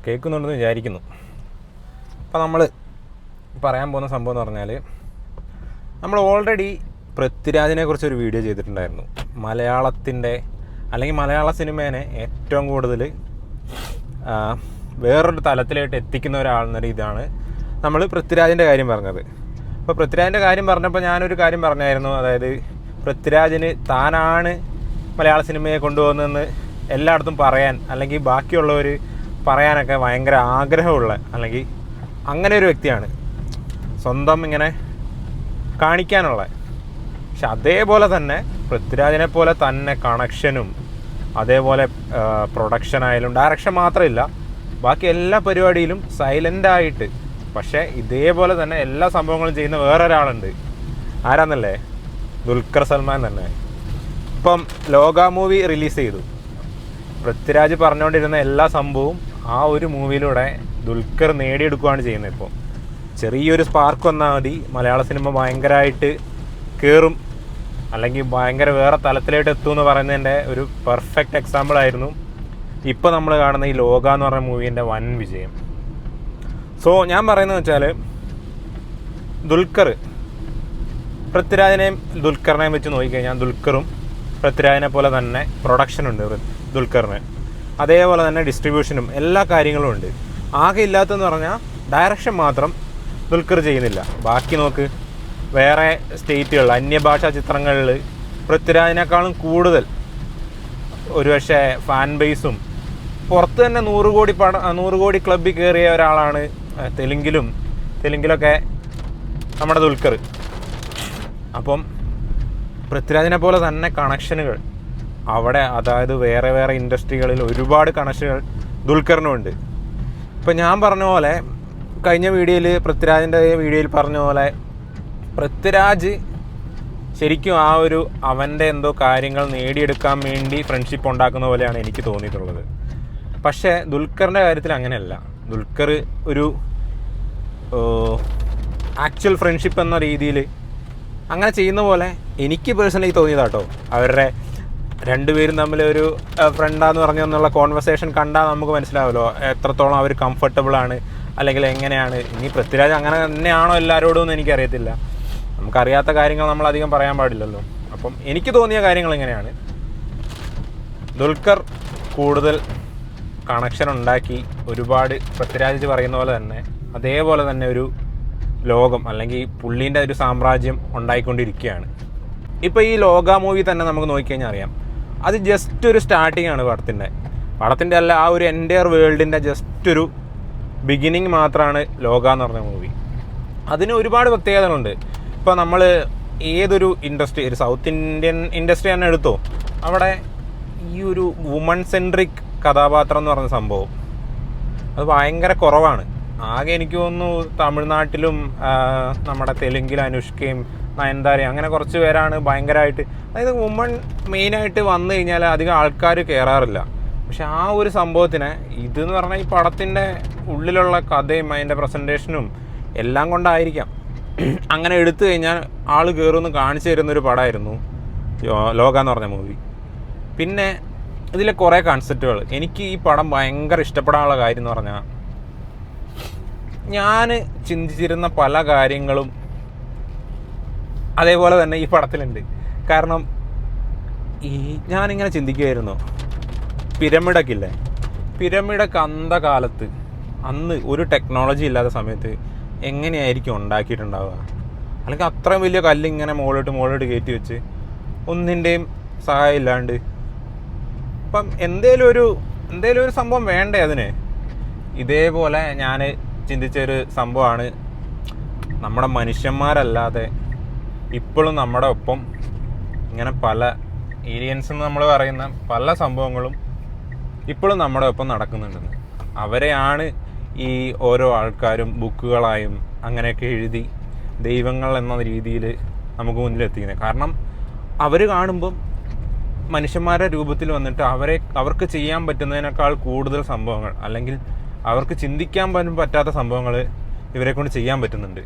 കേൾക്കുന്നുണ്ടെന്ന് വിചാരിക്കുന്നു. അപ്പോൾ നമ്മൾ പറയാൻ പോകുന്ന സംഭവം എന്ന് പറഞ്ഞാൽ, നമ്മൾ ഓൾറെഡി പൃഥ്വിരാജിനെ കുറിച്ചൊരു വീഡിയോ ചെയ്തിട്ടുണ്ടായിരുന്നു. മലയാളത്തിൻ്റെ അല്ലെങ്കിൽ മലയാള സിനിമേനെ ഏറ്റവും കൂടുതൽ വേറൊരു തലത്തിലായിട്ട് എത്തിക്കുന്ന ഒരാളെന്ന രീതിയിലാണ് നമ്മൾ പൃഥ്വിരാജിൻ്റെ കാര്യം പറഞ്ഞത്. അപ്പോൾ പൃഥ്വിരാജിൻ്റെ കാര്യം പറഞ്ഞപ്പോൾ ഞാനൊരു കാര്യം പറഞ്ഞായിരുന്നു, അതായത് പൃഥ്വിരാജിന് താനാണ് മലയാള സിനിമയെ കൊണ്ടുപോകുന്നതെന്ന് എല്ലായിടത്തും പറയാൻ, അല്ലെങ്കിൽ ബാക്കിയുള്ളവർ പറയാനൊക്കെ ഭയങ്കര ആഗ്രഹമുള്ള, അല്ലെങ്കിൽ അങ്ങനെ ഒരു വ്യക്തിയാണ്, സ്വന്തം ഇങ്ങനെ കാണിക്കാനുള്ള. പക്ഷെ അതേപോലെ തന്നെ പൃഥ്വിരാജിനെ പോലെ തന്നെ കണക്ഷനും അതേപോലെ പ്രൊഡക്ഷനായാലും ഡയറക്ഷൻ മാത്രമില്ല, ബാക്കി എല്ലാ പരിപാടിയിലും സൈലൻ്റായിട്ട് പക്ഷേ ഇതേപോലെ തന്നെ എല്ലാ സംഭവങ്ങളും ചെയ്യുന്ന വേറൊരാളുണ്ട്. ആരാന്നല്ലേ? ദുൽഖർ സൽമാൻ തന്നെ. ഇപ്പം ലോക മൂവി റിലീസ് ചെയ്തു. പൃഥ്വിരാജ് പറഞ്ഞുകൊണ്ടിരുന്ന എല്ലാ സംഭവവും ആ ഒരു മൂവിയിലൂടെ ദുൽഖർ നേടിയെടുക്കുകയാണ് ചെയ്യുന്നത്. ഇപ്പോൾ ചെറിയൊരു സ്പാർക്ക് വന്നാൽ മതി, മലയാള സിനിമ ഭയങ്കരമായിട്ട് കയറും, അല്ലെങ്കിൽ ഭയങ്കര വേറെ തലത്തിലായിട്ട് എത്തും എന്ന് പറയുന്നതിൻ്റെ ഒരു പെർഫെക്റ്റ് എക്സാമ്പിളായിരുന്നു ഇപ്പോൾ നമ്മൾ കാണുന്ന ഈ ലോക എന്ന് പറഞ്ഞ മൂവീൻ്റെ വൻ വിജയം. സോ ഞാൻ പറയുന്നത് വെച്ചാൽ, പൃഥ്വിരാജിനെയും ദുൽഖറിനെയും വെച്ച് നോക്കിക്കഴിഞ്ഞാൽ ദുൽഖറും പൃഥ്വിരാജിനെ പോലെ തന്നെ പ്രൊഡക്ഷനുണ്ട് ദുൽഖറിന്, അതേപോലെ തന്നെ ഡിസ്ട്രിബ്യൂഷനും എല്ലാ കാര്യങ്ങളും ഉണ്ട്. ആകെ ഇല്ലാത്തതെന്ന് പറഞ്ഞാൽ ഡയറക്ഷൻ മാത്രം ദുൽഖർ ചെയ്യുന്നില്ല. ബാക്കി നോക്ക്, വേറെ സ്റ്റേറ്റുകളിൽ അന്യഭാഷാ ചിത്രങ്ങളിൽ പൃഥ്വിരാജിനേക്കാളും കൂടുതൽ ഒരുപക്ഷെ ഫാൻ ബേസും പുറത്ത് തന്നെ 100 കോടി ക്ലബ്ബിൽ കയറിയ ഒരാളാണ് തെലുങ്കിലൊക്കെ നമ്മുടെ ദുൽഖർ. അപ്പം പൃഥ്വിരാജിനെ പോലെ തന്നെ കണക്ഷനുകൾ അവിടെ, അതായത് വേറെ ഇൻഡസ്ട്രികളിൽ ഒരുപാട് കണക്ഷനുകൾ ദുൽഖറിനുമുണ്ട്. ഇപ്പം ഞാൻ പറഞ്ഞ പോലെ കഴിഞ്ഞ വീഡിയോയിൽ, പൃഥ്വിരാജിൻ്റെ വീഡിയോയിൽ പറഞ്ഞ പോലെ, പൃഥ്വിരാജ് ശരിക്കും അവൻ്റെ എന്തോ കാര്യങ്ങൾ നേടിയെടുക്കാൻ വേണ്ടി ഫ്രണ്ട്ഷിപ്പ് ഉണ്ടാക്കുന്ന പോലെയാണ് എനിക്ക് തോന്നിയിട്ടുള്ളത്. പക്ഷേ ദുൽഖറിൻ്റെ കാര്യത്തിൽ അങ്ങനെയല്ല. ദുൽഖർ ഒരു ആക്ച്വൽ ഫ്രണ്ട്ഷിപ്പ് എന്ന രീതിയിൽ അങ്ങനെ ചെയ്യുന്ന പോലെ എനിക്ക് പേഴ്സണലി തോന്നിയതാട്ടോ. അവരുടെ രണ്ടുപേരും തമ്മിൽ ഒരു ഫ്രണ്ടാന്ന് പറഞ്ഞെന്നുള്ള കോൺവെർസേഷൻ കണ്ടാൽ നമുക്ക് മനസ്സിലാവുമല്ലോ എത്രത്തോളം അവർ കംഫർട്ടബിളാണ്, അല്ലെങ്കിൽ എങ്ങനെയാണ്. ഇനി പൃഥ്വിരാജ് അങ്ങനെ തന്നെയാണോ എല്ലാവരോടും എന്ന് എനിക്കറിയത്തില്ല, നമുക്കറിയാത്ത കാര്യങ്ങൾ നമ്മളധികം പറയാൻ പാടില്ലല്ലോ. അപ്പം എനിക്ക് തോന്നിയ കാര്യങ്ങൾ എങ്ങനെയാണ്, ദുൽഖർ കൂടുതൽ കണക്ഷൻ ഉണ്ടാക്കി ഒരുപാട്, പൃഥ്വിരാജ് പറയുന്ന പോലെ തന്നെ അതേപോലെ തന്നെ ഒരു ലോകം, അല്ലെങ്കിൽ പുള്ളീൻ്റെ ഒരു സാമ്രാജ്യം ഉണ്ടായിക്കൊണ്ടിരിക്കുകയാണ്. ഇപ്പോൾ ഈ ലോക മൂവി തന്നെ നമുക്ക് നോക്കിക്കഴിഞ്ഞാൽ അറിയാം, അത് ജസ്റ്റ് ഒരു സ്റ്റാർട്ടിംഗ് ആണ് പടത്തിൻ്റെ അല്ല, ആ ഒരു എൻ്റയർ വേൾഡിൻ്റെ ജസ്റ്റ് ഒരു ബിഗിനിങ് മാത്രമാണ് ലോക എന്ന് പറഞ്ഞ മൂവി. അതിന് ഒരുപാട് പ്രത്യേകതകളുണ്ട്. ഇപ്പോൾ നമ്മൾ ഏതൊരു ഇൻഡസ്ട്രി, ഒരു സൗത്ത് ഇന്ത്യൻ ഇൻഡസ്ട്രി തന്നെ എടുത്തോ, അവിടെ ഈ ഒരു വുമൺ സെൻട്രിക് കഥാപാത്രം എന്ന് പറഞ്ഞ സംഭവം അത് ഭയങ്കര കുറവാണ്. ആകെ എനിക്ക് തോന്നുന്നു തമിഴ്നാട്ടിലും നമ്മുടെ തെലുങ്കിലും അനുഷ്കയും നയൻതാരയും അങ്ങനെ കുറച്ച് പേരാണ് ഭയങ്കരമായിട്ട്, അതായത് വുമൺ മെയിനായിട്ട് വന്നു കഴിഞ്ഞാൽ അധികം ആൾക്കാർ കയറാറില്ല. പക്ഷെ ആ ഒരു സംഭവത്തിന് ഇതെന്ന് പറഞ്ഞാൽ ഈ പടത്തിൻ്റെ ഉള്ളിലുള്ള കഥയും അതിൻ്റെ പ്രസൻറ്റേഷനും എല്ലാം കൊണ്ടായിരിക്കാം അങ്ങനെ എടുത്തു കഴിഞ്ഞാൽ ആൾ കയറുമെന്ന് കാണിച്ചു തരുന്നൊരു പടമായിരുന്നു ലോക എന്ന് പറഞ്ഞ മൂവി. പിന്നെ ഇതിലെ കുറേ കൺസെപ്റ്റുകൾ എനിക്ക് ഈ പടം ഭയങ്കര ഇഷ്ടപ്പെടാനുള്ള കാര്യം എന്ന് പറഞ്ഞാൽ, ഞാൻ ചിന്തിച്ചിരുന്ന പല കാര്യങ്ങളും അതേപോലെ തന്നെ ഈ പടത്തിലുണ്ട്. കാരണം ഞാനിങ്ങനെ ചിന്തിക്കുമായിരുന്നു, പിരമിഡൊക്കെ അന്ധകാലത്ത്, അന്ന് ഒരു ടെക്നോളജി ഇല്ലാത്ത സമയത്ത് എങ്ങനെയായിരിക്കും ഉണ്ടാക്കിയിട്ടുണ്ടാവുക, അല്ലെങ്കിൽ അത്രയും വലിയ കല്ലിങ്ങനെ മുകളിലോട്ട് കയറ്റി വെച്ച് ഒന്നിൻ്റെയും സഹായം ഇല്ലാണ്ട്. അപ്പം എന്തേലും ഒരു സംഭവം വേണ്ടേ അതിന്? ഇതേപോലെ ഞാൻ ചിന്തിച്ചൊരു സംഭവമാണ്, നമ്മുടെ മനുഷ്യന്മാരല്ലാതെ ഇപ്പോഴും നമ്മുടെ ഒപ്പം ഇങ്ങനെ പല ഏലിയൻസ് എന്ന് നമ്മൾ പറയുന്ന പല സംഭവങ്ങളും ഇപ്പോഴും നമ്മുടെ ഒപ്പം നടക്കുന്നുണ്ടെന്ന്. അവരെയാണ് ഈ ഓരോ ആൾക്കാരും ബുക്കുകളായും അങ്ങനെയൊക്കെ എഴുതി ദൈവങ്ങൾ എന്ന രീതിയിൽ നമുക്ക് മുന്നിലെത്തിക്കുന്നത്. കാരണം അവർ കാണുമ്പം മനുഷ്യന്മാരുടെ രൂപത്തിൽ വന്നിട്ട് അവർക്ക് ചെയ്യാൻ പറ്റുന്നതിനേക്കാൾ കൂടുതൽ സംഭവങ്ങൾ, അല്ലെങ്കിൽ അവർക്ക് ചിന്തിക്കാൻ പോലും പറ്റാത്ത സംഭവങ്ങൾ ഇവരെ കൊണ്ട് ചെയ്യാൻ പറ്റുന്നുണ്ട്.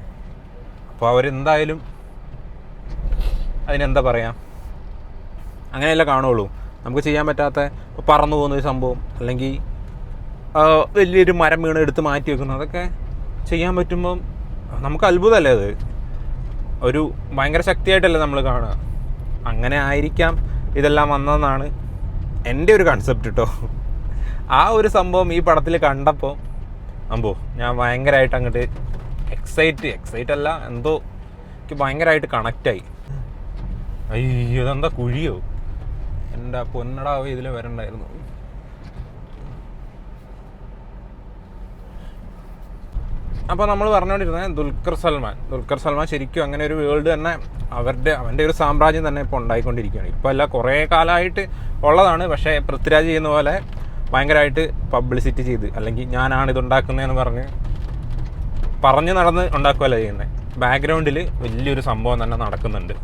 അപ്പോൾ അവരെന്തായാലും അതിനെന്താ പറയുക, അങ്ങനെയല്ല കാണുള്ളൂ. നമുക്ക് ചെയ്യാൻ പറ്റാത്ത പറന്നു പോകുന്നൊരു സംഭവം, അല്ലെങ്കിൽ വലിയൊരു മരം വീണ് എടുത്ത് മാറ്റി വെക്കുന്നു. അതൊക്കെ ചെയ്യാൻ പറ്റുമ്പം നമുക്ക് അത്ഭുതമല്ലേ അത്. ഒരു ഭയങ്കര ശക്തിയായിട്ടല്ലേ നമ്മൾ കാണുക. അങ്ങനെ ആയിരിക്കാം ഇതെല്ലാം വന്നതെന്നാണ് എൻ്റെ ഒരു കൺസെപ്റ്റ് കേട്ടോ. ആ ഒരു സംഭവം ഈ പടത്തിൽ കണ്ടപ്പോൾ ഞാൻ ഭയങ്കരമായിട്ട് അങ്ങോട്ട് എക്സൈറ്റ് അല്ല, എന്തോ എനിക്ക് ഭയങ്കരമായിട്ട് കണക്റ്റായി. അയ്യോ ഇതെന്താ കുഴിയോ, എൻ്റെ പൊന്നടാവ് ഇതിൽ വരണ്ടായിരുന്നു. അപ്പോൾ നമ്മൾ പറഞ്ഞുകൊണ്ടിരുന്നത് ദുൽഖർ സൽമാൻ ശരിക്കും അങ്ങനെ ഒരു വേൾഡ് തന്നെ അവൻ്റെ ഒരു സാമ്രാജ്യം തന്നെ ഇപ്പോൾ ഉണ്ടായിക്കൊണ്ടിരിക്കുകയാണ്. ഇപ്പോൾ അല്ല, കുറേ കാലമായിട്ട് ഉള്ളതാണ്. പക്ഷേ പൃഥ്വിരാജ് ചെയ്യുന്ന പോലെ ഭയങ്കരമായിട്ട് പബ്ലിസിറ്റി ചെയ്ത്, അല്ലെങ്കിൽ ഞാനാണ് ഇതുണ്ടാക്കുന്നതെന്ന് പറഞ്ഞ് നടന്ന് ഉണ്ടാക്കുകയല്ല ചെയ്യുന്നത്. ബാക്ക്ഗ്രൗണ്ടിൽ വലിയൊരു സംഭവം തന്നെ നടക്കുന്നുണ്ട്.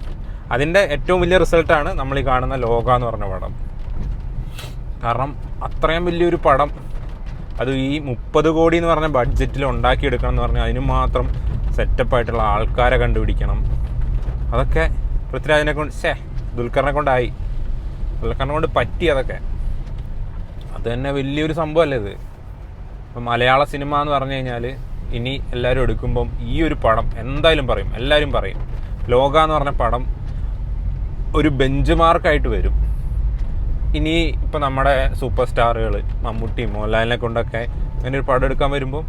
അതിൻ്റെ ഏറ്റവും വലിയ റിസൾട്ടാണ് നമ്മൾ ഈ കാണുന്ന ലോക എന്ന് പറഞ്ഞ പടം. കാരണം അത്രയും വലിയൊരു പടം, അത് ഈ 30 കോടി എന്ന് പറഞ്ഞ ബഡ്ജറ്റിൽ ഉണ്ടാക്കിയെടുക്കണം എന്ന് പറഞ്ഞാൽ അതിന് മാത്രം സെറ്റപ്പായിട്ടുള്ള ആൾക്കാരെ കണ്ടുപിടിക്കണം. അതൊക്കെ പൃഥ്വിരാജിനെ കൊണ്ട് ദുൽഖറിനെ കൊണ്ട് പറ്റി. അതൊക്കെ അത് തന്നെ വലിയൊരു സംഭവമല്ലേ ഇത്. ഇപ്പം മലയാള സിനിമ എന്ന് പറഞ്ഞു കഴിഞ്ഞാൽ ഇനി എല്ലാവരും എടുക്കുമ്പം ഈ ഒരു പടം എന്തായാലും എല്ലാവരും പറയും ലോക എന്ന് പറഞ്ഞ പടം ഒരു ബെഞ്ച് മാർക്കായിട്ട് വരും. ഇനി ഇപ്പം നമ്മുടെ സൂപ്പർ സ്റ്റാറുകൾ മമ്മൂട്ടിയും മോഹൻലാലിനെ കൊണ്ടൊക്കെ ഇങ്ങനെ ഒരു പടം എടുക്കാൻ വരുമ്പോൾ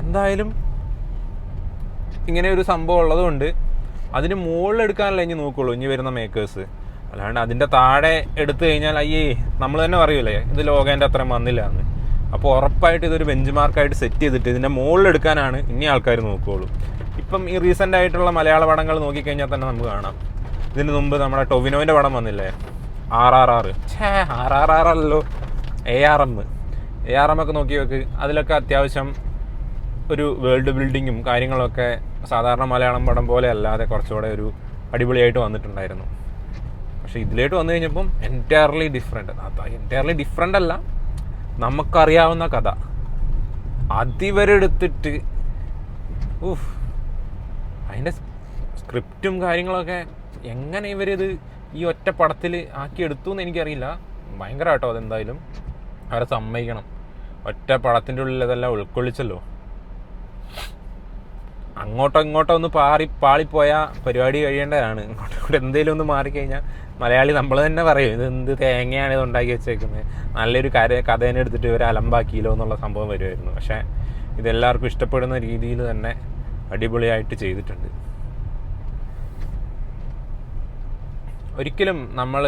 എന്തായാലും ഇങ്ങനെ ഒരു സംഭവം ഉള്ളതുകൊണ്ട് അതിന് മുകളിലെടുക്കാനല്ല ഇനി നോക്കുള്ളൂ ഇനി വരുന്ന മേക്കേഴ്സ്. അല്ലാണ്ട് അതിൻ്റെ താഴെ എടുത്തു കഴിഞ്ഞാൽ നമ്മൾ തന്നെ പറയൂലേ ഇത് ലോകേൻ്റെ അത്രയും വന്നില്ല എന്ന്. അപ്പോൾ ഉറപ്പായിട്ട് ഇതൊരു ബെഞ്ച് മാർക്കായിട്ട് സെറ്റ് ചെയ്തിട്ട് ഇതിൻ്റെ മുകളിലെടുക്കാനാണ് ഇനി ആൾക്കാർ നോക്കുകയുള്ളൂ. ഇപ്പം ഈ റീസെൻ്റ് ആയിട്ടുള്ള മലയാള പടങ്ങൾ നോക്കിക്കഴിഞ്ഞാൽ തന്നെ നമുക്ക് കാണാം. ഇതിന് മുമ്പ് നമ്മുടെ ടൊവിനോവിൻ്റെ പടം വന്നില്ലേ, RRR. RRR ARM ഒക്കെ നോക്കി വെക്ക്. അതിലൊക്കെ അത്യാവശ്യം ഒരു വേൾഡ് ബിൽഡിങ്ങും കാര്യങ്ങളൊക്കെ സാധാരണ മലയാളം പടം പോലെ അല്ലാതെ കുറച്ചുകൂടെ ഒരു അടിപൊളിയായിട്ട് വന്നിട്ടുണ്ടായിരുന്നു. പക്ഷേ ഇതിലേക്ക് വന്നു കഴിഞ്ഞപ്പം എൻറ്റയർലി ഡിഫറെൻ്റ് അല്ല, നമുക്കറിയാവുന്ന കഥ അതിവരെടുത്തിട്ട് അതിൻ്റെ സ്ക്രിപ്റ്റും കാര്യങ്ങളൊക്കെ എങ്ങനെ ഇവരിത് ഈ ഒറ്റ പടത്തിൽ ആക്കിയെടുത്തു എന്ന് എനിക്കറിയില്ല. ഭയങ്കര കേട്ടോ അതെന്തായാലും അവരെ സമ്മതിക്കണം. ഒറ്റ പടത്തിൻ്റെ ഉള്ളിൽ അതെല്ലാം ഉൾക്കൊള്ളിച്ചല്ലോ. അങ്ങോട്ടോ ഇങ്ങോട്ടോ ഒന്ന് പാളിപ്പോയാൽ പരിപാടി കഴിയേണ്ടതാണ്. ഇങ്ങോട്ട് എന്തെങ്കിലും ഒന്ന് മാറിക്കഴിഞ്ഞാൽ മലയാളി നമ്മൾ തന്നെ പറയും ഇത് എന്ത് തേങ്ങയാണ് ഇത് ഉണ്ടാക്കി വെച്ചേക്കുന്നത്, നല്ലൊരു കഥേനെ എടുത്തിട്ട് ഇവർ അലമ്പാക്കിയില്ലോ എന്നുള്ള സംഭവം വരുമായിരുന്നു. പക്ഷേ ഇതെല്ലാവർക്കും ഇഷ്ടപ്പെടുന്ന രീതിയിൽ തന്നെ അടിപൊളിയായിട്ട് ചെയ്തിട്ടുണ്ട്. ഒരിക്കലും നമ്മൾ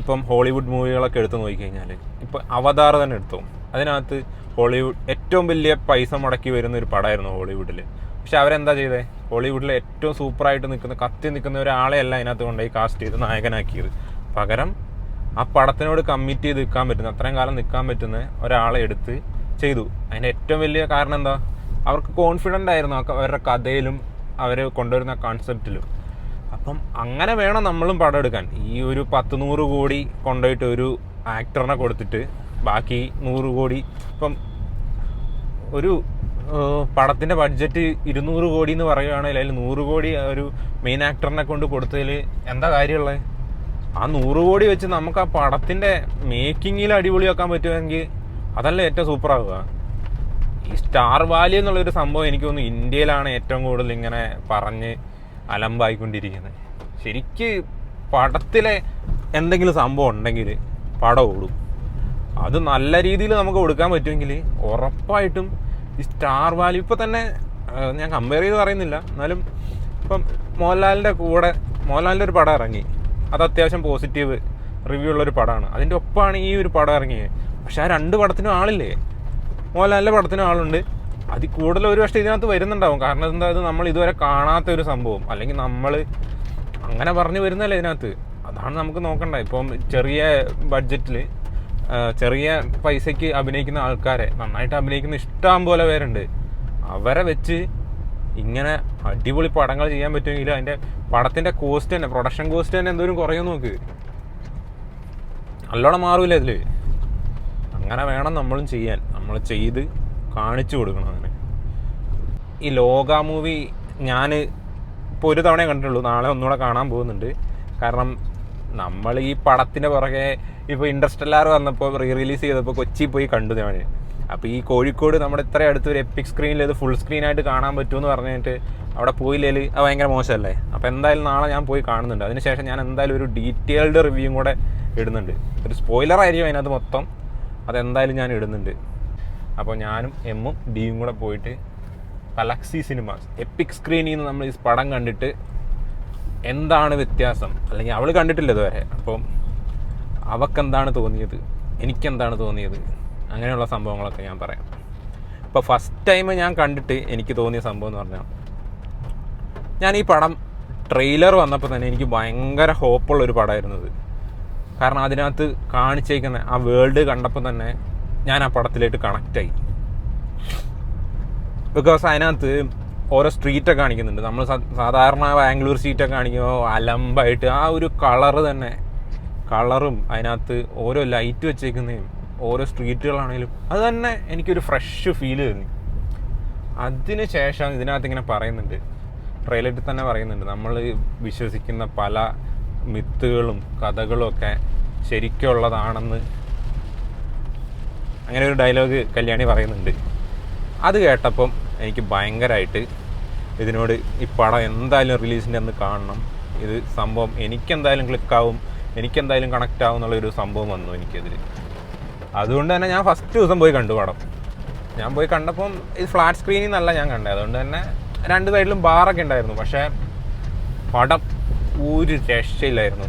ഇപ്പം ഹോളിവുഡ് മൂവികളൊക്കെ എടുത്ത് നോക്കിക്കഴിഞ്ഞാൽ ഇപ്പോൾ അവതാർ തന്നെ എടുത്തു. അതിനകത്ത് ഹോളിവുഡ് ഏറ്റവും വലിയ പൈസ മുടക്കി വരുന്ന ഒരു പടമായിരുന്നു ഹോളിവുഡിൽ. പക്ഷെ അവരെന്താ ചെയ്തത്, ഹോളിവുഡിൽ ഏറ്റവും സൂപ്പറായിട്ട് കത്തി നിൽക്കുന്ന ഒരാളെ അല്ല അതിനകത്ത് കൊണ്ടുപോയി കാസ്റ്റ് ചെയ്ത് നായകനാക്കിയത്. പകരം ആ പടത്തിനോട് കമ്മിറ്റ് ചെയ്ത് നിൽക്കാൻ പറ്റുന്ന, അത്രയും കാലം നിൽക്കാൻ പറ്റുന്ന ഒരാളെ എടുത്ത് ചെയ്തു. അതിൻ്റെ ഏറ്റവും വലിയ കാരണം എന്താ, അവർക്ക് കോൺഫിഡൻ്റ് ആയിരുന്നു അവരുടെ കഥയിലും അവർ കൊണ്ടുവരുന്ന കോൺസെപ്റ്റിലും. അപ്പം അങ്ങനെ വേണം നമ്മളും പടം എടുക്കാൻ. ഈ ഒരു 10-100 കോടി കൊണ്ടുപോയിട്ട് ഒരു ആക്ടറിനെ കൊടുത്തിട്ട് ബാക്കി 100 കോടി, ഇപ്പം ഒരു പടത്തിൻ്റെ ബഡ്ജറ്റ് 200 കോടി എന്ന് പറയുകയാണെങ്കിൽ അതിൽ 100 കോടി ഒരു മെയിൻ ആക്ടറിനെ കൊണ്ട് കൊടുത്തതിൽ എന്താ കാര്യമുള്ളത്? ആ 100 കോടി വെച്ച് നമുക്ക് ആ പടത്തിൻ്റെ മേക്കിങ്ങിൽ അടിപൊളിയാക്കാൻ പറ്റുമെങ്കിൽ അതല്ലേ ഏറ്റവും സൂപ്പറാവുക. ഈ സ്റ്റാർ വാല്യൂ എന്നുള്ളൊരു സംഭവം എനിക്ക് തോന്നുന്നു ഇന്ത്യയിലാണ് ഏറ്റവും കൂടുതൽ ഇങ്ങനെ പറഞ്ഞ് അലമ്പായിക്കൊണ്ടിരിക്കുന്നത്. ശരിക്ക് പടത്തിലെ എന്തെങ്കിലും സംഭവം ഉണ്ടെങ്കിൽ പടം ഓടും. അത് നല്ല രീതിയിൽ നമുക്ക് കൊടുക്കാൻ പറ്റുമെങ്കിൽ ഉറപ്പായിട്ടും ഈ സ്റ്റാർ വാല്യൂ ഇപ്പം തന്നെ ഞാൻ കമ്പയർ ചെയ്ത് പറയുന്നില്ല, എന്നാലും ഇപ്പം മോഹൻലാലിൻ്റെ ഒരു പടം ഇറങ്ങി, അത് അത്യാവശ്യം പോസിറ്റീവ് റിവ്യൂ ഉള്ളൊരു പടമാണ്. അതിൻ്റെ ഒപ്പമാണ് ഈ ഒരു പടം ഇറങ്ങിയത്. പക്ഷെ ആ 2 പടത്തിനും ആളില്ലേ? മോഹൻലാലിൻ്റെ പടത്തിനും ആളുണ്ട്, അതിൽ കൂടുതൽ ഒരു പക്ഷേ ഇതിനകത്ത് വരുന്നുണ്ടാവും. കാരണം എന്താ, ഇത് നമ്മൾ ഇതുവരെ കാണാത്ത ഒരു സംഭവം, അല്ലെങ്കിൽ നമ്മൾ അങ്ങനെ പറഞ്ഞു വരുന്നല്ലേ ഇതിനകത്ത്. അതാണ് നമുക്ക് നോക്കണ്ട. ഇപ്പം ചെറിയ ബഡ്ജറ്റിൽ ചെറിയ പൈസയ്ക്ക് അഭിനയിക്കുന്ന ആൾക്കാരെ, നന്നായിട്ട് അഭിനയിക്കുന്ന ഇഷ്ടം പോലെ പേരുണ്ട്. അവരെ വെച്ച് ഇങ്ങനെ അടിപൊളി പടങ്ങൾ ചെയ്യാൻ പറ്റുമെങ്കിൽ അതിൻ്റെ പടത്തിൻ്റെ കോസ്റ്റ് തന്നെ, പ്രൊഡക്ഷൻ കോസ്റ്റ് തന്നെ എന്തോരം കുറയും നോക്ക്. നല്ലോണം മാറൂല ഇതിൽ. അങ്ങനെ വേണം നമ്മളും ചെയ്യാൻ. നമ്മൾ ചെയ്ത് കാണിച്ചു കൊടുക്കണം. അങ്ങനെ ഈ ലോക മൂവി ഞാൻ ഇപ്പോൾ ഒരു തവണയെ കണ്ടിട്ടുള്ളൂ. നാളെ ഒന്നുകൂടെ കാണാൻ പോകുന്നുണ്ട്. കാരണം നമ്മൾ ഈ പടത്തിൻ്റെ പുറകെ ഇപ്പോൾ ഇൻട്രസ്റ്റെല്ലാർ വന്നപ്പോൾ റിലീസ് ചെയ്തപ്പോൾ കൊച്ചി പോയി കണ്ടു ഞാൻ. അപ്പോൾ ഈ കോഴിക്കോട് നമ്മുടെ ഇത്ര അടുത്തൊരു എപ്പിക് സ്ക്രീനിൽ ഇത് ഫുൾ സ്ക്രീനായിട്ട് കാണാൻ പറ്റുമെന്ന് പറഞ്ഞിട്ട് അവിടെ പോയില്ലെങ്കിൽ അത് ഭയങ്കര മോശമല്ലേ. അപ്പോൾ എന്തായാലും നാളെ ഞാൻ പോയി കാണുന്നുണ്ട്. അതിനുശേഷം ഞാൻ എന്തായാലും ഒരു ഡീറ്റെയിൽഡ് റിവ്യൂവും കൂടെ ഇടുന്നുണ്ട്. ഒരു സ്പോയിലർ ആയിരിക്കും അതിനകത്ത് മൊത്തം, അതെന്തായാലും ഞാൻ ഇടുന്നുണ്ട്. അപ്പോൾ ഞാനും എമ്മും ഡിയും കൂടെ പോയിട്ട് ഗാലക്സി സിനിമാസ് എപ്പിക് സ്ക്രീനിൽ നിന്ന് നമ്മൾ ഈ പടം കണ്ടിട്ട് എന്താണ് വ്യത്യാസം, അല്ലെങ്കിൽ അവൾ കണ്ടിട്ടില്ല ഇതുവരെ, അപ്പം അവക്കെന്താണ് തോന്നിയത്, എനിക്കെന്താണ് തോന്നിയത്, അങ്ങനെയുള്ള സംഭവങ്ങളൊക്കെ ഞാൻ പറയാം. ഇപ്പോൾ ഫസ്റ്റ് ടൈം ഞാൻ കണ്ടിട്ട് എനിക്ക് തോന്നിയ സംഭവം എന്ന് പറഞ്ഞാൽ, ഞാൻ ഈ പടം ട്രെയിലർ വന്നപ്പോൾ തന്നെ എനിക്ക് ഭയങ്കര ഹോപ്പുള്ളൊരു പടമായിരുന്നത്. കാരണം അതിനകത്ത് കാണിച്ചേക്കുന്ന ആ വേൾഡ് കണ്ടപ്പോൾ തന്നെ ഞാൻ ആ പടത്തിലേക്ക് കണക്റ്റായി. ബിക്കോസ് അതിനകത്ത് ഓരോ സ്ട്രീറ്റൊക്കെ കാണിക്കുന്നുണ്ട്. നമ്മൾ സാധാരണ ബാംഗ്ലൂർ സ്ട്രീറ്റൊക്കെ കാണിക്കുമ്പോൾ അലമ്പായിട്ട് ആ ഒരു കളറും അതിനകത്ത് ഓരോ ലൈറ്റ് വെച്ചേക്കുന്നതും ഓരോ സ്ട്രീറ്റുകളാണെങ്കിലും അത് തന്നെ എനിക്കൊരു ഫ്രഷ് ഫീല് തോന്നി. അതിന് ശേഷം ഇതിനകത്ത് ഇങ്ങനെ പറയുന്നുണ്ട്, ട്രെയിലറിൽ തന്നെ പറയുന്നുണ്ട്, നമ്മൾ വിശ്വസിക്കുന്ന പല മിത്തുകളും കഥകളും ഒക്കെ ശരിക്കുള്ളതാണെന്ന്. അങ്ങനെ ഒരു ഡയലോഗ് കല്യാണി പറയുന്നുണ്ട്. അത് കേട്ടപ്പം എനിക്ക് ഭയങ്കരമായിട്ട് ഇതിനോട് ഈ പടം എന്തായാലും റിലീസിൻ്റെ അന്ന് കാണണം, ഇത് സംഭവം എനിക്കെന്തായാലും ക്ലിക്കാവും, എനിക്കെന്തായാലും കണക്റ്റ് ആവും എന്നുള്ളൊരു സംഭവം വന്നു എനിക്കതിൽ. അതുകൊണ്ട് തന്നെ ഞാൻ ഫസ്റ്റ് ദിവസം പോയി കണ്ടു പടം. ഞാൻ പോയി കണ്ടപ്പം ഇത് ഫ്ലാറ്റ് സ്ക്രീനിൽ നിന്നല്ല ഞാൻ കണ്ടത്. അതുകൊണ്ട് തന്നെ രണ്ട് സൈഡിലും ബാറൊക്കെ ഉണ്ടായിരുന്നു. പക്ഷേ പടം ഒരു രക്ഷയില്ലായിരുന്നു.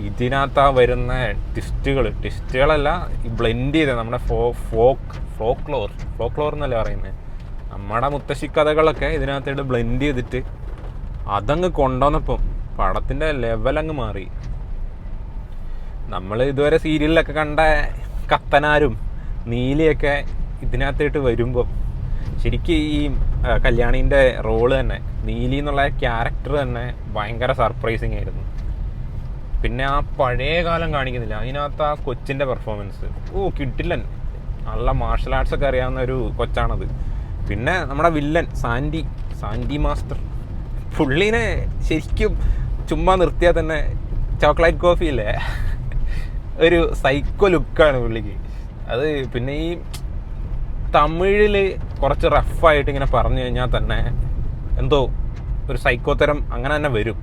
ഇതിനകത്താ വരുന്ന ട്വിസ്റ്റുകളല്ല ഈ ബ്ലെൻഡ് ചെയ്ത നമ്മുടെ ഫോക്ലോർ എന്നല്ലേ പറയുന്നത്, നമ്മുടെ മുത്തശ്ശി കഥകളൊക്കെ ഇതിനകത്തായിട്ട് ബ്ലെൻഡ് ചെയ്തിട്ട് അതങ്ങ് കൊണ്ടുവന്നപ്പം പടത്തിൻ്റെ ലെവലങ്ങ് മാറി. നമ്മൾ ഇതുവരെ സീരിയലിലൊക്കെ കണ്ട കത്തനാരും നീലിയൊക്കെ ഇതിനകത്തായിട്ട് വരുമ്പം ശരിക്കും ഈ കല്യാണീൻ്റെ റോള് തന്നെ, നീലി എന്നുള്ള ക്യാരക്ടർ തന്നെ ഭയങ്കര സർപ്രൈസിങ് ആയിരുന്നു. പിന്നെ ആ പഴയ കാലം കാണിക്കുന്നില്ല അതിനകത്ത്, ആ കൊച്ചിൻ്റെ പെർഫോമൻസ് കിട്ടില്ലൻ, നല്ല മാർഷൽ ആർട്സ് ഒക്കെ അറിയാവുന്ന ഒരു കൊച്ചാണത്. പിന്നെ നമ്മുടെ വില്ലൻ സാൻഡി മാസ്റ്റർ, പുള്ളീനെ ശരിക്കും ചുമ്മാ നിർത്തിയാൽ തന്നെ ചോക്ലേറ്റ് കോഫി ഇല്ലേ, ഒരു സൈക്കോ ലുക്കാണ് പുള്ളിക്ക് അത്. പിന്നെ ഈ തമിഴിൽ കുറച്ച് റഫായിട്ട് ഇങ്ങനെ പറഞ്ഞു കഴിഞ്ഞാൽ തന്നെ എന്തോ ഒരു സൈക്കോത്തരം അങ്ങനെ തന്നെ വരും.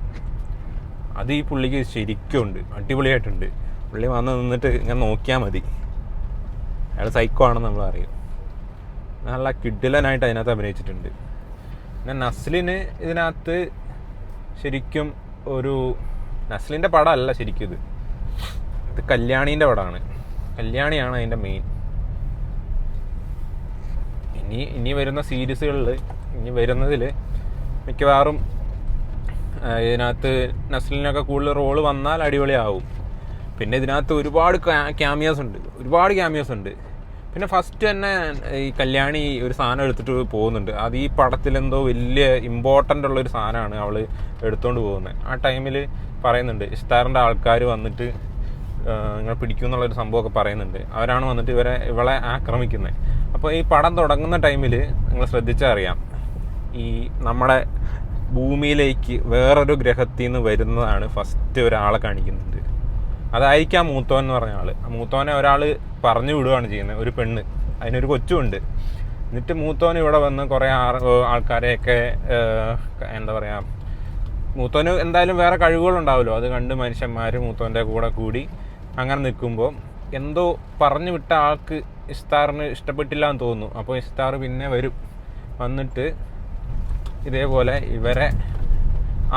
അത് ഈ പുള്ളിക്ക് ശരിക്കും ഉണ്ട്, അടിപൊളിയായിട്ടുണ്ട്. പുള്ളി വന്ന് നിന്നിട്ട് ഇങ്ങനെ നോക്കിയാൽ മതി, അയാൾ സൈക്കോ ആണെന്ന് നമ്മൾ അറിയും. നല്ല കിഡിലനായിട്ട് അതിനകത്ത് അഭിനയിച്ചിട്ടുണ്ട്. പിന്നെ നസ്ലിന് ഇതിനകത്ത് ശരിക്കും ഒരു നസ്ലിൻ്റെ പടമല്ല ശരിക്കും ഇത് കല്യാണീൻ്റെ പടമാണ്. കല്യാണിയാണ് അതിൻ്റെ മെയിൻ. ഇനി വരുന്ന സീരീസുകളിൽ ഇനി വരുന്നതിൽ മിക്കവാറും ഇതിനകത്ത് നസ്ലിനൊക്കെ കൂടുതൽ റോള് വന്നാൽ അടിപൊളിയാവും. പിന്നെ ഇതിനകത്ത് ഒരുപാട് ക്യാമിയോസ് ഉണ്ട്. പിന്നെ ഫസ്റ്റ് തന്നെ ഈ കല്യാണി ഒരു സാധനം എടുത്തിട്ട് പോകുന്നുണ്ട്. അത് ഈ പടത്തിലെന്തോ വലിയ ഇമ്പോർട്ടൻ്റ് ഉള്ളൊരു സാധനമാണ് അവൾ എടുത്തുകൊണ്ട് പോകുന്നത്. ആ ടൈമിൽ പറയുന്നുണ്ട് ഇസ്താറിൻ്റെ ആൾക്കാർ വന്നിട്ട് നിങ്ങളെ പിടിക്കും എന്നുള്ളൊരു സംഭവമൊക്കെ പറയുന്നുണ്ട്. അവരാണ് വന്നിട്ട് ഇവളെ ആക്രമിക്കുന്നത്. അപ്പോൾ ഈ പടം തുടങ്ങുന്ന ടൈമിൽ നിങ്ങൾ ശ്രദ്ധിച്ചാൽ അറിയാം, ഈ നമ്മുടെ ഭൂമിയിലേക്ക് വേറൊരു ഗ്രഹത്തിൽ നിന്ന് വരുന്നതാണ് ഫസ്റ്റ് ഒരാളെ കാണിക്കുന്നുണ്ട്. അതായിരിക്കാം മൂത്തോൻ എന്ന് പറഞ്ഞ ആൾ. മൂത്തോനെ ഒരാൾ പറഞ്ഞു വിടുകയാണ് ചെയ്യുന്നത്, ഒരു പെണ്ണ്, അതിനൊരു കൊച്ചുമുണ്ട്. എന്നിട്ട് മൂത്തോൻ ഇവിടെ വന്ന് കുറേ ആൾക്കാരെയൊക്കെ എന്താ പറയുക, മൂത്തോന് എന്തായാലും വേറെ കഴിവുകളുണ്ടാവുമല്ലോ, അത് കണ്ട് മനുഷ്യന്മാർ മൂത്തോൻ്റെ കൂടെ കൂടി അങ്ങനെ നിൽക്കുമ്പോൾ എന്തോ പറഞ്ഞു വിട്ട ആൾക്ക് ഇസ്താറിന് ഇഷ്ടപ്പെട്ടില്ല എന്ന് തോന്നുന്നു. അപ്പോൾ ഇസ്താർ പിന്നെ വന്നിട്ട് ഇതേപോലെ ഇവരെ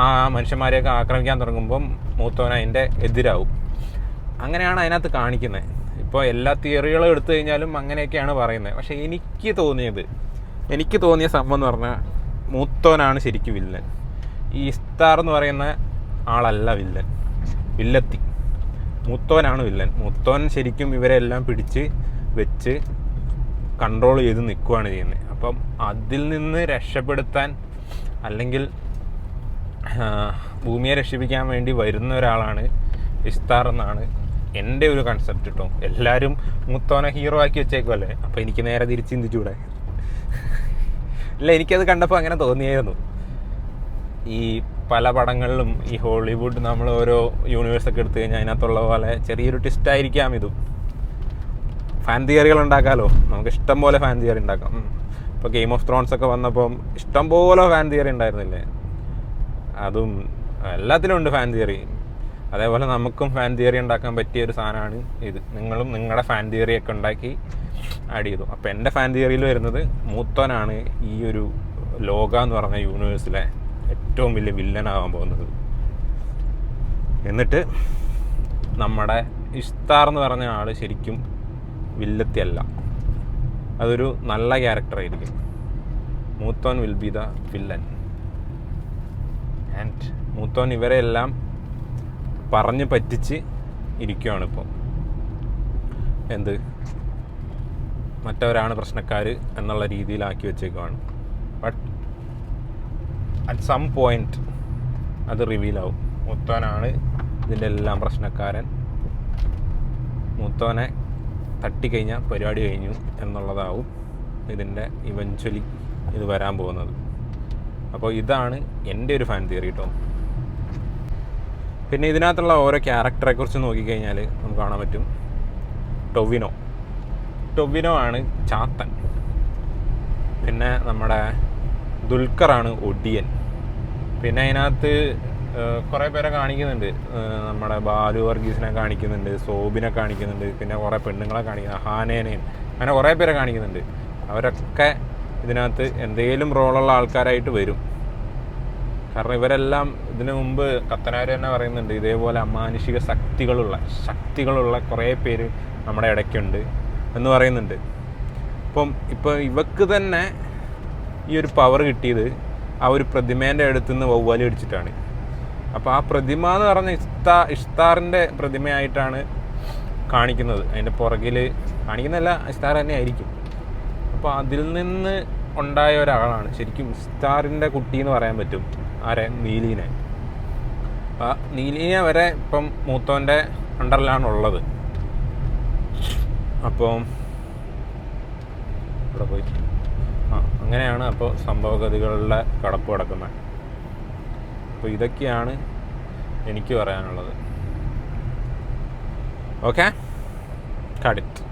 ആ മനുഷ്യന്മാരെയൊക്കെ ആക്രമിക്കാൻ തുടങ്ങുമ്പം മൂത്തോൻ അതിൻ്റെ എതിരാവും. അങ്ങനെയാണ് അതിനകത്ത് കാണിക്കുന്നത്. ഇപ്പോൾ എല്ലാ തിയറികളും എടുത്തു കഴിഞ്ഞാലും അങ്ങനെയൊക്കെയാണ് പറയുന്നത്. പക്ഷേ എനിക്ക് തോന്നിയ സംഭവം എന്ന് പറഞ്ഞാൽ മൂത്തോനാണ് ശരിക്കും വില്ലൻ. ഈ ഇസ്താർ എന്ന് പറയുന്ന ആളല്ല വില്ലത്തി. മൂത്തോനാണ് വില്ലൻ. മൂത്തോൻ ശരിക്കും ഇവരെല്ലാം പിടിച്ച് വെച്ച് കൺട്രോൾ ചെയ്ത് നിൽക്കുകയാണ് ചെയ്യുന്നത്. അപ്പം അതിൽ നിന്ന് രക്ഷപ്പെടുത്താൻ അല്ലെങ്കിൽ ഭൂമിയെ രക്ഷിപ്പിക്കാൻ വേണ്ടി വരുന്ന ഒരാളാണ് ഇസ്താർ എന്നാണ് എൻ്റെ ഒരു കൺസെപ്റ്റ് കേട്ടോ. എല്ലാവരും മൂത്തോനെ ഹീറോ ആക്കി വെച്ചേക്കുമല്ലേ, അപ്പോൾ എനിക്ക് നേരെ തിരിച്ച് ചിന്തിച്ചൂടെ? ഇല്ല, എനിക്കത് കണ്ടപ്പോൾ അങ്ങനെ തോന്നിയായിരുന്നു. ഈ പല പടങ്ങളിലും ഈ ഹോളിവുഡ് നമ്മൾ ഓരോ യൂണിവേഴ്സൊക്കെ എടുത്തു കഴിഞ്ഞാൽ അതിനകത്തുള്ള പോലെ ചെറിയൊരു ട്വിസ്റ്റായിരിക്കാം ഇതും. ഫാൻ തിയറികൾ ഉണ്ടാക്കാമല്ലോ, നമുക്ക് ഇഷ്ടം പോലെ ഫാൻ തിയറി ഉണ്ടാക്കാം. ഇപ്പോൾ ഗെയിം ഓഫ് ത്രോൺസ് ഒക്കെ വന്നപ്പം ഇഷ്ടം പോലെ ഫാൻ തിയറി ഉണ്ടായിരുന്നില്ലേ? അതും എല്ലാത്തിലും ഉണ്ട് ഫാൻ തിയറി. അതേപോലെ നമുക്കും ഫാൻ തിയറി ഉണ്ടാക്കാൻ പറ്റിയ ഒരു സാധനമാണ് ഇത്. നിങ്ങളും നിങ്ങളുടെ ഫാൻ തിയറിയൊക്കെ ഉണ്ടാക്കി ആഡ് ചെയ്തു. അപ്പോൾ എൻ്റെ ഫാൻ തിയറിയിൽ വരുന്നത് മൂത്തോനാണ് ഈ ഒരു ലോക എന്ന് പറഞ്ഞ യൂണിവേഴ്സിലെ ഏറ്റവും വലിയ വില്ലനാകാൻ പോകുന്നത്. എന്നിട്ട് നമ്മുടെ ഇഷ്താർ എന്ന് പറഞ്ഞ ആൾ ശരിക്കും വില്ലത്തിയല്ല, അതൊരു നല്ല ക്യാരക്ടറായിരിക്കും. Moothon will be the villain. And Moothon ഇവരെ എല്ലാം പറഞ്ഞ് പറ്റിച്ച് ഇരിക്കുകയാണ് ഇപ്പോൾ. എന്ത്, മറ്റവരാണ് പ്രശ്നക്കാർ എന്നുള്ള രീതിയിലാക്കി വെച്ചേക്കുവാണ്. ബട്ട് അറ്റ് സം പോയിന്റ് അത് റിവീലാവും. മൂത്തോനാണ് ഇതിൻ്റെ എല്ലാം പ്രശ്നക്കാരൻ, മൂത്തോനെ തട്ടിക്കഴിഞ്ഞാൽ പരിപാടി കഴിഞ്ഞു എന്നുള്ളതാവും ഇതിൻ്റെ ഇവഞ്ച്വലി ഇത് വരാൻ പോകുന്നത്. അപ്പോൾ ഇതാണ് എൻ്റെ ഒരു ഫാൻ തിയറി കേട്ടോ. പിന്നെ ഇതിനകത്തുള്ള ഓരോ ക്യാരക്ടറെക്കുറിച്ച് നോക്കിക്കഴിഞ്ഞാൽ നമുക്ക് കാണാൻ പറ്റും. ടൊവിനോ ആണ് ചാത്തൻ. പിന്നെ നമ്മുടെ ദുൽഖറാണ് ഒടിയൻ. പിന്നെ അതിനകത്ത് കുറേ പേരെ കാണിക്കുന്നുണ്ട്. നമ്മുടെ ബാലു വർഗീസിനെ കാണിക്കുന്നുണ്ട്, സോബിനെ കാണിക്കുന്നുണ്ട്, പിന്നെ കുറേ പെണ്ണുങ്ങളെ കാണിക്കുന്നുണ്ട്, ഹാനേനെയും, അങ്ങനെ കുറേ പേരെ കാണിക്കുന്നുണ്ട്. അവരൊക്കെ ഇതിനകത്ത് എന്തെങ്കിലും റോളുള്ള ആൾക്കാരായിട്ട് വരും. കാരണം ഇവരെല്ലാം ഇതിനു മുമ്പ് കത്തനാർ തന്നെ പറയുന്നുണ്ട്, ഇതേപോലെ അമാനുഷിക ശക്തികളുള്ള കുറേ പേര് നമ്മുടെ ഇടയ്ക്കുണ്ട് എന്ന് പറയുന്നുണ്ട്. ഇപ്പോൾ ഇവക്ക് തന്നെ ഈ ഒരു പവർ കിട്ടിയത് ആ ഒരു പ്രതിമേൻ്റെ അടുത്തുനിന്ന് വവ്വാലി അടിച്ചിട്ടാണ്. അപ്പോൾ ആ പ്രതിമ എന്ന് പറഞ്ഞ ഇഷ്താറിൻ്റെ പ്രതിമയായിട്ടാണ് കാണിക്കുന്നത്. അതിൻ്റെ പുറകിൽ കാണിക്കുന്നതല്ല, ഇഷ്താർ തന്നെ ആയിരിക്കും. അപ്പോൾ അതിൽ നിന്ന് ഉണ്ടായ ഒരാളാണ് ശരിക്കും ഇഷ്താറിൻ്റെ കുട്ടി എന്ന് പറയാൻ പറ്റും. ആരെ? നീലീനെ. ആ നീലീനെ വരെ ഇപ്പം മൂത്തോൻ്റെ അണ്ടറിലാണുള്ളത്. അപ്പോൾ ഇവിടെ പോയി അങ്ങനെയാണ് അപ്പോൾ സംഭവഗതികളുടെ കടപ്പ് കിടക്കുന്നത്. അപ്പോൾ ഇതൊക്കെയാണ് എനിക്ക് പറയാനുള്ളത്. Okay, cut it.